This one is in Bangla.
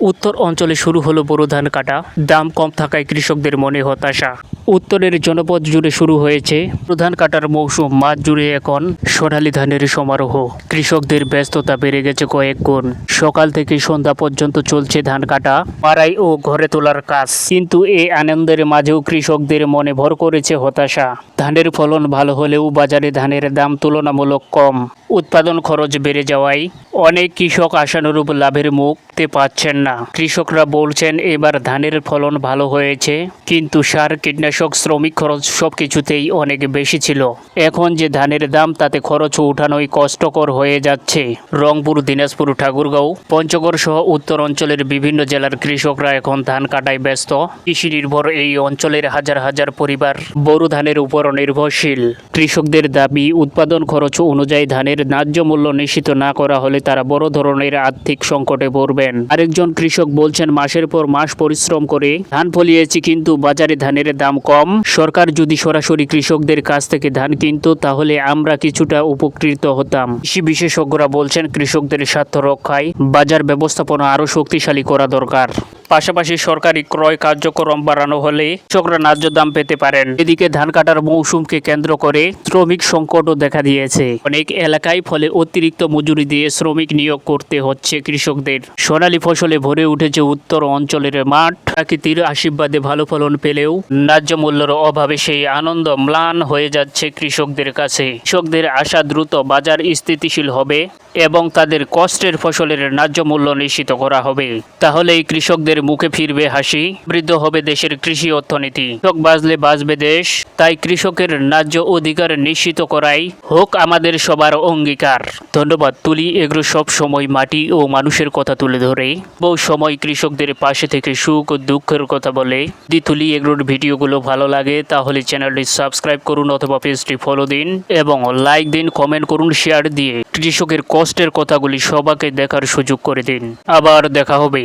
উত্তর অঞ্চলে শুরু হলো বোরো ধান কাটা। দাম কম থাকায় কৃষকদের মনে হতাশা। উত্তরের জনপদ জুড়ে শুরু হয়েছে বোরো ধান কাটার মৌসুম। মাঠ জুড়ে এখন সোনালী ধানের সমারোহ। কৃষকদের ব্যস্ততা বেড়ে গেছে কয়েক গুণ। সকাল থেকে সন্ধ্যা পর্যন্ত চলছে ধান কাটা, মাড়াই ও ঘরে তোলার কাজ। কিন্তু এই আনন্দের মাঝেও কৃষকদের মনে ভর করেছে হতাশা। ধানের ফলন ভালো হলেও বাজারে ধানের দাম তুলনামূলক কম। উৎপাদন খরচ বেড়ে যাওয়ায় অনেক কৃষক আশানুরূপ লাভের মুক্তি পাচ্ছেন না। কৃষকরা বলছেন এবার ধানের ফলন ভালো হয়েছে, কিন্তু সার, কীটনাশক, শ্রমিক খরচ সবকিছুতেই অনেক বেশি ছিল। এখন যে ধানের দাম, তাতে খরচ উঠানোই কষ্টকর হয়ে যাচ্ছে। রংপুর, দিনাজপুর, ঠাকুরগাঁও, পঞ্চগড় সহ উত্তর অঞ্চলের বিভিন্ন জেলার কৃষকরা এখন ধান কাটায় ব্যস্ত। কৃষি নির্ভর এই অঞ্চলের হাজার হাজার পরিবার বোরো ধানের উপর নির্ভরশীল। কৃষকদের দাবি, উৎপাদন খরচ অনুযায়ী ধানের ন্যায্য মূল্য নিশ্চিত না করা হলে তারা বড় ধরনের আর্থিক সংকটে পড়বেন। আরেকজন কৃষক বলছেন, মাসের পর মাস পরিশ্রম করে ধান ফলিয়েছি, কিন্তু বাজারে ধানের দাম কম। সরকার যদি সরাসরি কৃষকদের কাছ থেকে ধান কিনত, তাহলে আমরা কিছুটা উপকৃত হতাম। কৃষি বিশেষজ্ঞরা বলছেন, কৃষকদের স্বার্থ রক্ষায় বাজার ব্যবস্থাপনা আরও শক্তিশালী করা দরকার। পাশাপাশি সরকারি ক্রয় কার্যক্রম বাড়ানো হলে কৃষকরা ন্যায্য দাম পেতে পারেন। এদিকে ধান কাটার মৌসুমকে কেন্দ্র করে শ্রমিক সংকটও দেখা দিয়েছে অনেক এলাকায়। ফলে অতিরিক্ত মজুরি দিয়ে শ্রমিক নিয়োগ করতে হচ্ছে কৃষকদের। সোনালী ফসলে ভরে উঠেছে উত্তর অঞ্চলের মাঠ। প্রকৃতির আশীর্বাদে ভালো ফলন পেলেও ন্যায্য মূল্যের অভাবে সেই আনন্দ ম্লান হয়ে যাচ্ছে কৃষকদের কাছে। কৃষকদের আশা, দ্রুত বাজার স্থিতিশীল হবে এবং তাদের কষ্টের ফসলের ন্যায্য মূল্য নিশ্চিত করা হবে। তাহলেই কৃষকদের মুখে ফিরবে হাসি, বৃদ্ধ হবে দেশের কৃষি অর্থনীতি। কৃষক বাঁচলে বাঁচবে দেশ। তাই কৃষকের ন্যায্য অধিকার নিশ্চিত করাই হোক আমাদের সবার অঙ্গীকার। ধন্যবাদ। তুলি এগ্রো সব সময় মাটি ও মানুষের কথা তুলে ধরে বহু সময় কৃষকদের পাশে থেকে সুখ ও দুঃখের কথা বলে। যদি তুলি এগ্রোর ভিডিওগুলো ভালো লাগে তাহলে চ্যানেলটি সাবস্ক্রাইব করুন অথবা পেজটি ফলো দিন এবং লাইক দিন, কমেন্ট করুন, শেয়ার দিয়ে কৃষকের কষ্টের কথাগুলি সবাইকে দেখার সুযোগ করে দিন। আবার দেখা হবে।